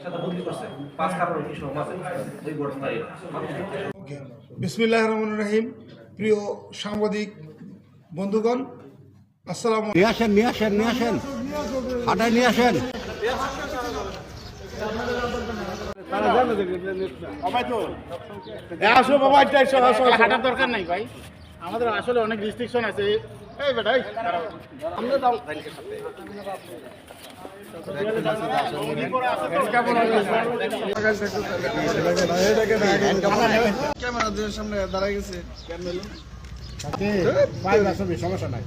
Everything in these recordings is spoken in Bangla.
সাথে বন্দি করছে 5 কারণে কি সময় মাঝে এই ঘটনায় বিসমিল্লাহির রহমানির রহিম। প্রিয় সাংবাদিক বন্ধুগণ, আসসালামু নিয়ে আসেন হাটায় নিয়ে আসেন। হাঁটার দরকার নাই ভাই, আমাদের আসলে অনেক রেস্ট্রিকশন আছে। এই বেটা আমরা দাও ক্যামেরার সামনে দাঁড়ায় গেছে। সমস্যা নাই।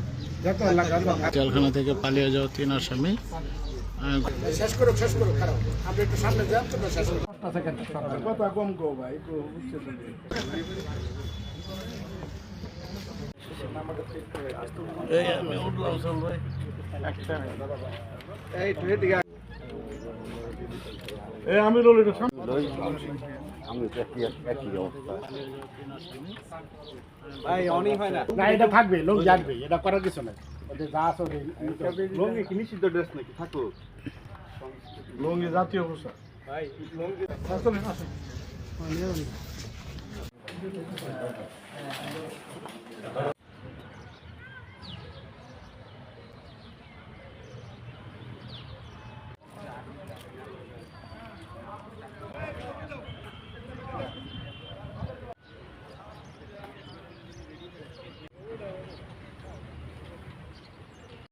জেলখানা থেকে পালিয়ে যাওয়া 3 আসামি শেষ করো খারাপ আপনি একটু সামনে যান তো শেষ করো। কথা কম কো ভাই। আমি ভাই অনেক হয় না, এটা থাকবে, লোক জানবে, এটা করার কিছু নাই। যা আছে লঙ্গি কি নিষিদ্ধ ড্রেস নাকি থাকো? লঙ্গি জাতীয় পোশাক ভাই লঙ্গি আসলে